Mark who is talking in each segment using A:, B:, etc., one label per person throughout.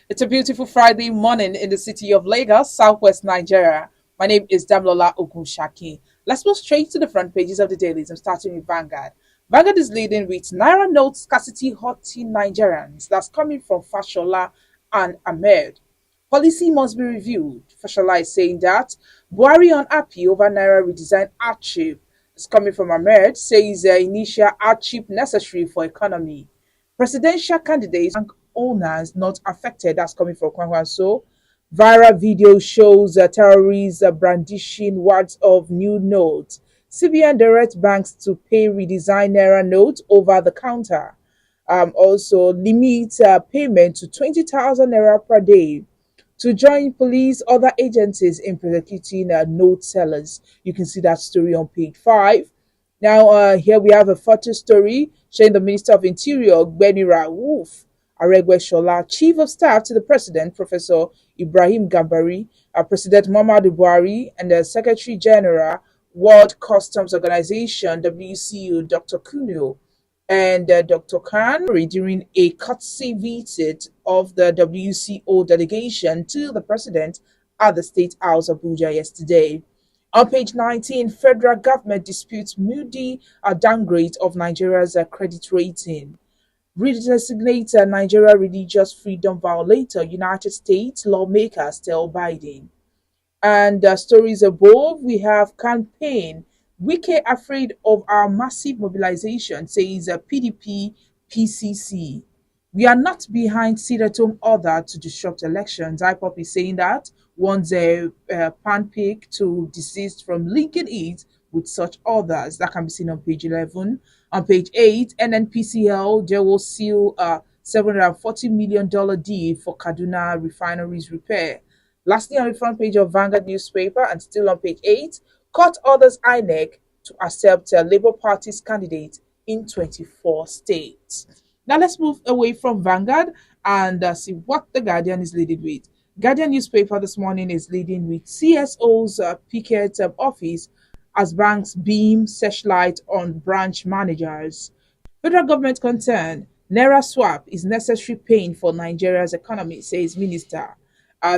A: It's a beautiful Friday morning in the city of Lagos, southwest Nigeria. My name is Damlola Ogunshaki. Let's move straight to the front pages of the dailies. I'm starting with Vanguard. Vanguard is leading with Naira notes scarcity hurting Nigerians. That's coming from Fashola and AHMED. Policy must be reviewed. Fashola is saying that Buhari unhappy over Naira redesign hardship. It's coming from Ahmed, says initial hardship necessary for economy. Presidential candidates and owners not affected. That's coming from Kwangwanso. Viral video shows terrorists brandishing words of new notes. CBN direct banks to pay redesigned Naira notes over the counter. Also, limit payment to 20,000 Naira per day to join police, other agencies in prosecuting note sellers. You can see that story on page 5. Now, here we have a photo story showing the Minister of Interior, Benira Wolf, Aregweshola, Chief of Staff to the President, Professor Ibrahim Gambari, President Muhammadu Buhari, and the Secretary General, World Customs Organization, WCO, Dr. Kuno, and Dr. Khan during a courtesy visit of the WCO delegation to the President at the State House Abuja yesterday. On page 19, federal government disputes Moody downgrade of Nigeria's credit rating. Redesignate Nigeria religious freedom violator, United States lawmakers tell Biden. And stories above, we have campaign. Wike afraid of our massive mobilization, says PDP PCC. We are not behind sit-at-home order to disrupt elections. IPoB is saying that wants a pan pick to desist from linking it with such orders. That can be seen on page 11. On page 8, NNPCL, Daewoo seal a $740 million deal for Kaduna Refinery's repair. Lastly, on the front page of Vanguard newspaper and still on page 8, court orders INEC to accept Labour Party's candidate in 24 states. Now let's move away from Vanguard and see what the Guardian is leading with. Guardian newspaper this morning is leading with CSO's picket office as banks beam searchlight on branch managers. Federal government concerned, Naira swap is necessary pain for Nigeria's economy, says Minister.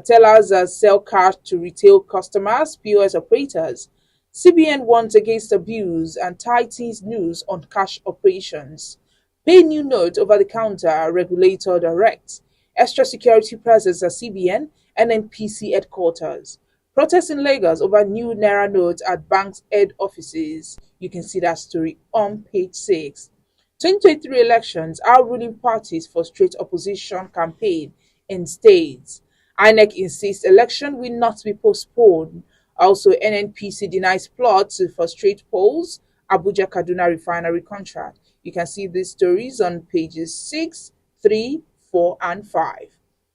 A: Tellers sell cash to retail customers, POS operators. CBN warns against abuse and tightens news on cash operations. Pay new note over the counter, regulator directs. Extra security presence at CBN, NNPCL headquarters. Protests in Lagos over new Naira notes at banks' head offices. You can see that story on page 6. 2023 elections, our ruling parties frustrate opposition campaign in states. INEC insists election will not be postponed. Also, NNPC denies plot to frustrate polls. Abuja Kaduna Refinery contract. You can see these stories on pages 6, 3, 4, and 5.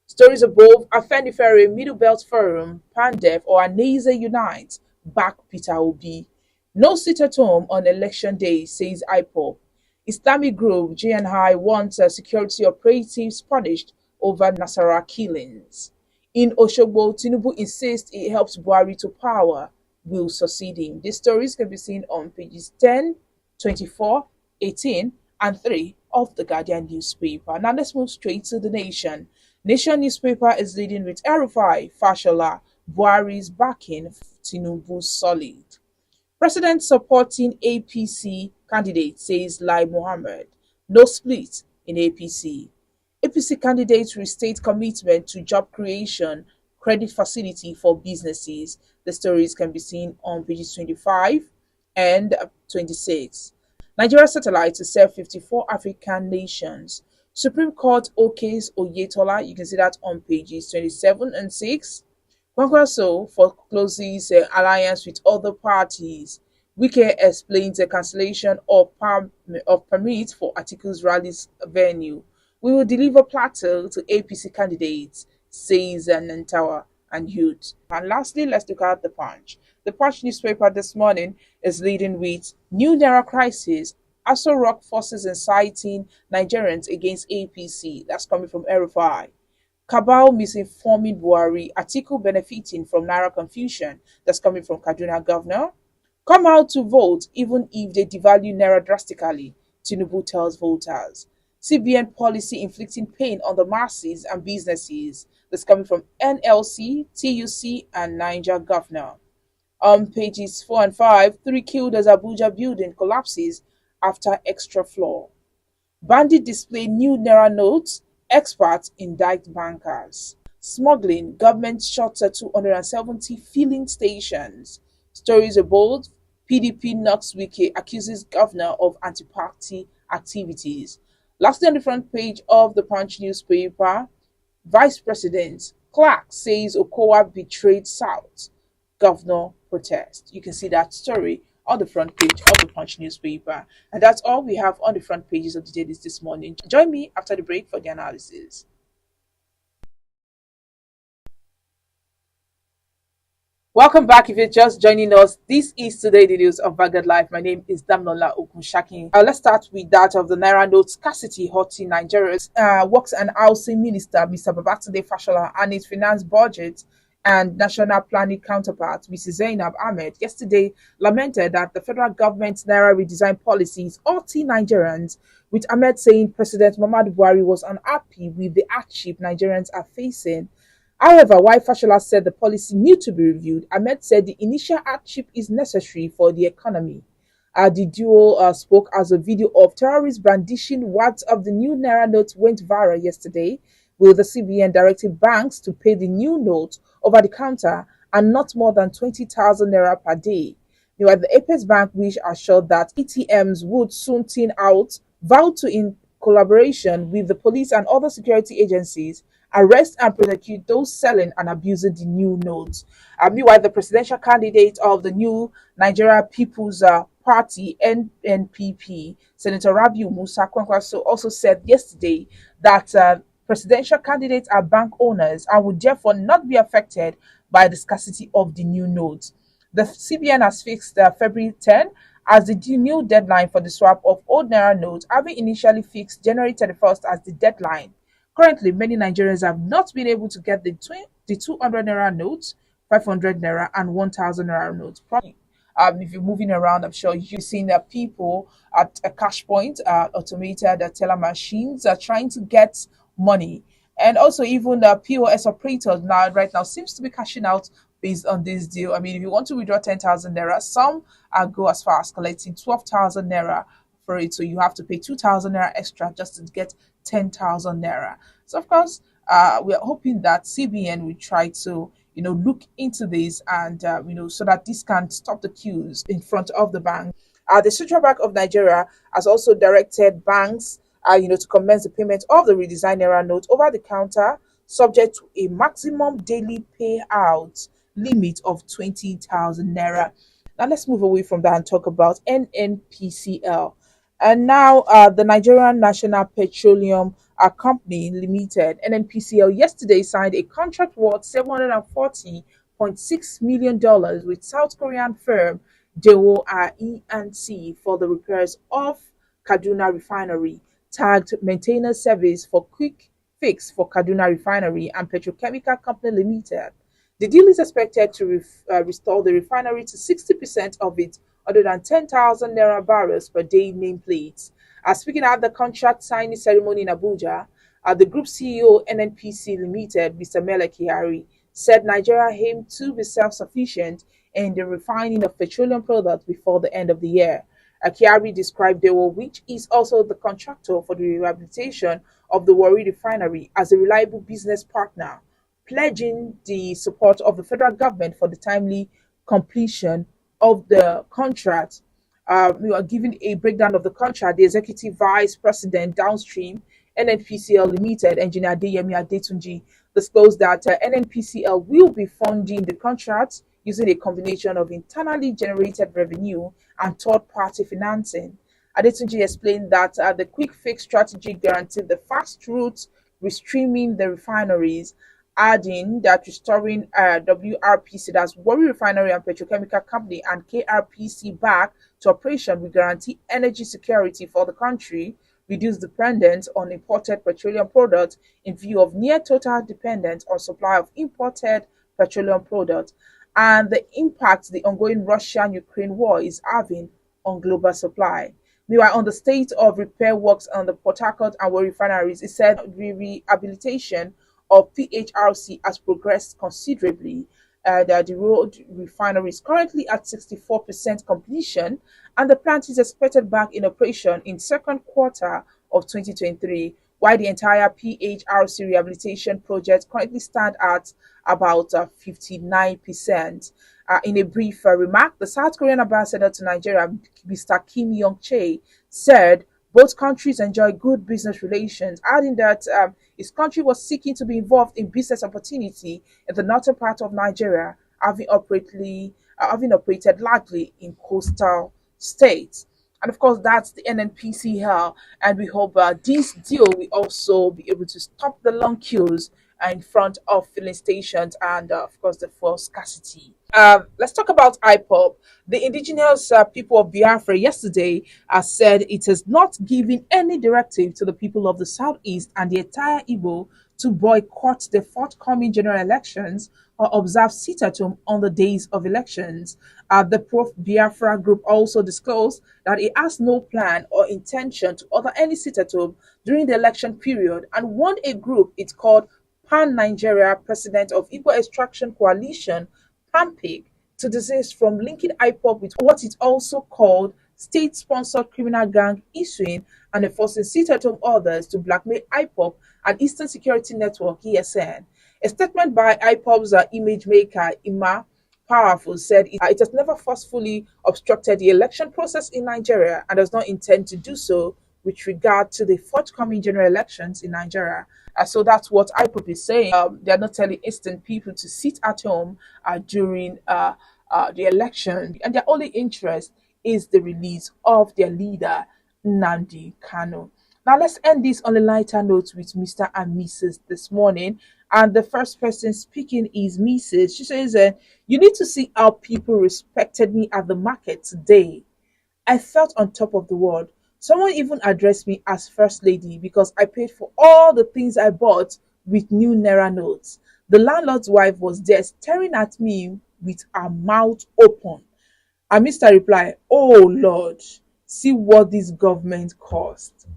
A: Stories above, Afenifere Middle Belt Forum, Pandef or Aneze Unite, back Peter Obi. No sit at home on election day, says IPoB. Islamic group GNI wants security operatives punished over Nasara killings. In Oshogbo, Tinubu insists it helps Buhari to power, will succeed him. These stories can be seen on pages 10, 24, 18, and 3 of the Guardian newspaper. Now let's move straight to the Nation. Nation newspaper is leading with RFI, Fashola, Buhari's backing, Tinubu solid. President supporting APC candidate, says Lai Mohammed. No split in APC. APC candidates restate commitment to job creation, credit facility for businesses. The stories can be seen on pages 25 and 26. Nigeria satellite to serve 54 African nations. Supreme Court okays Oyetola. You can see that on pages 27 and 6. Kwankwaso forecloses alliance with other parties. Wike explains the cancellation of permits for Atiku's rallies venue. We will deliver platter to APC candidates, says Nantawa and Youth. And lastly, let's look at the Punch. The Punch newspaper this morning is leading with new Naira crisis. Aso Rock forces inciting Nigerians against APC. That's coming from RFI. Cabal misinforming Buhari. Atiku benefiting from Naira confusion. That's coming from Kaduna Governor. Come out to vote even if they devalue Naira drastically, Tinubu tells voters. CBN policy inflicting pain on the masses and businesses. That's coming from NLC, TUC, and Niger Governor. On pages 4 and 5, three killed as Abuja building collapses after extra floor. Bandit display new Naira notes, experts indict bankers. Smuggling, government shuts at 270 filling stations. Stories are bold. PDP knocks Wike, accuses governor of anti-party activities. Lastly, on the front page of the Punch newspaper, Vice President Clark says Okowa betrayed South. Governor protest. You can see that story on the front page of the Punch newspaper. And that's all we have on the front pages of the dailies this morning. Join me after the break for the analysis. Welcome back. If you're just joining us, this is today the news of Vanguard Life. My name is Damnola Okunshakin. Let's start with that of the Naira note scarcity hurting Nigeria's Works and Housing Minister, Mr. Babatunde Fashola, and his finance budget and national planning counterpart, Mrs. Zainab Ahmed, yesterday lamented that the federal government's Naira redesign policies hurting Nigerians, with Ahmed saying President Muhammadu Buhari was unhappy with the hardship Nigerians are facing. However, while Fashola said the policy need to be reviewed, Ahmed said the initial hardship is necessary for the economy. The duo spoke as a video of terrorists brandishing words of the new Naira notes went viral yesterday, with the CBN directing banks to pay the new notes over the counter and not more than 20,000 Naira per day. Meanwhile, the Apex Bank, which assured that ATMs would soon thin out, vowed to, in collaboration with the police and other security agencies, arrest and prosecute those selling and abusing the new notes. Meanwhile, the presidential candidate of the new Nigeria People's Party, NNPP, Senator Rabiu Musa Kwankwaso, also said yesterday that presidential candidates are bank owners and would therefore not be affected by the scarcity of the new notes. The CBN has fixed February 10 as the new deadline for the swap of old Naira notes, having initially fixed January 31st as the deadline. Currently, many Nigerians have not been able to get the 200 Naira notes, 500 Naira, and 1,000 Naira notes. If you're moving around, I'm sure you've seen people at a cash point, automated teller machines, are trying to get money. And also, even the POS operators right now seems to be cashing out based on this deal. I mean, if you want to withdraw 10,000 Naira, some go as far as collecting 12,000 Naira for it. So you have to pay 2,000 Naira extra just to get 10,000 Naira. So, of course, we are hoping that CBN will try to, look into this and, so that this can stop the queues in front of the bank. The Central Bank of Nigeria has also directed banks, to commence the payment of the redesigned Naira note over the counter, subject to a maximum daily payout limit of 20,000 Naira. Now, let's move away from that and talk about NNPCL. And now, the Nigerian National Petroleum Company Limited, NNPCL, yesterday signed a contract worth $740.6 million with South Korean firm Daewoo E&C for the repairs of Kaduna Refinery, tagged maintenance service for quick fix for Kaduna Refinery and Petrochemical Company Limited. The deal is expected to restore the refinery to 60% of its other than 10,000 Naira barrels per day nameplates. Speaking at the contract signing ceremony in Abuja, the group CEO NNPC Limited, Mr. Mele Kyari, said Nigeria aimed to be self-sufficient in the refining of petroleum products before the end of the year. Kyari described Daewoo, which is also the contractor for the rehabilitation of the Warri Refinery, as a reliable business partner, pledging the support of the federal government for the timely completion of the contract. We are giving a breakdown of the contract. The Executive Vice President Downstream, NNPCL Limited, Engineer Adeyemi Adetunji, disclosed that NNPCL will be funding the contract using a combination of internally generated revenue and third-party financing. Adetunji explained that the quick fix strategy guaranteed the fast route restreaming the refineries, adding that restoring WRPC, that's Warri Refinery and Petrochemical Company, and KRPC back to operation will guarantee energy security for the country, reduce dependence on imported petroleum products in view of near total dependence on supply of imported petroleum products, and the impact the ongoing Russian-Ukraine war is having on global supply. Meanwhile, on the state of repair works on the Port Harcourt and Warri refineries, it said the rehabilitation of PHRC has progressed considerably. That the road refinery is currently at 64% completion, and the plant is expected back in operation in second quarter of 2023, while the entire PHRC rehabilitation project currently stand at about 59%. In a brief remark, the South Korean ambassador to Nigeria, Mr. Kim Yong Chae, said both countries enjoy good business relations, adding that his country was seeking to be involved in business opportunity in the northern part of Nigeria, having operated largely in coastal states. And of course, that's the NNPCL, and we hope this deal will also be able to stop the long queues in front of filling stations and, of course, the fuel scarcity. Let's talk about IPoB. The indigenous people of Biafra yesterday said it has not given any directive to the people of the southeast and the entire Igbo to boycott the forthcoming general elections or observe sit-at-home on the days of elections. The Pro-Biafra group also disclosed that it has no plan or intention to order any sit-at-home during the election period and warned a group it called Pan-Nigeria President of Igbo Extraction Coalition, PAMPIG, to desist from linking IPoB with what it also called state-sponsored criminal gang issuing and enforcing sit-at-home orders to blackmail IPoB and Eastern Security Network (ESN). A statement by IPoB's image maker Ima Powerful said it has never forcefully obstructed the election process in Nigeria and does not intend to do so with regard to the forthcoming general elections in Nigeria. So that's what IPoB is saying. They're not telling Eastern people to sit at home during the election, and their only interest is the release of their leader, Nnamdi Kanu. Now, let's end this on a lighter note with Mr. and Mrs. this morning. And the first person speaking is Mrs. She says, you need to see how people respected me at the market today. I felt on top of the world. Someone even addressed me as First Lady because I paid for all the things I bought with new Naira notes. The landlord's wife was there staring at me with her mouth open. And Mr. replied, oh Lord, see what this government cost.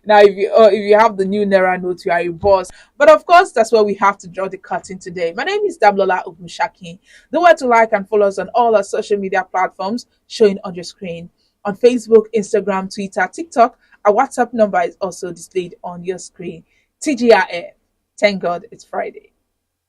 A: Now, if you have the new Naira note, you are a boss. But of course, that's where we have to draw the curtain today. My name is Damlola Ogunshaki. Don't forget to like and follow us on all our social media platforms showing on your screen. On Facebook, Instagram, Twitter, TikTok, our WhatsApp number is also displayed on your screen. TGRF. Thank God it's Friday.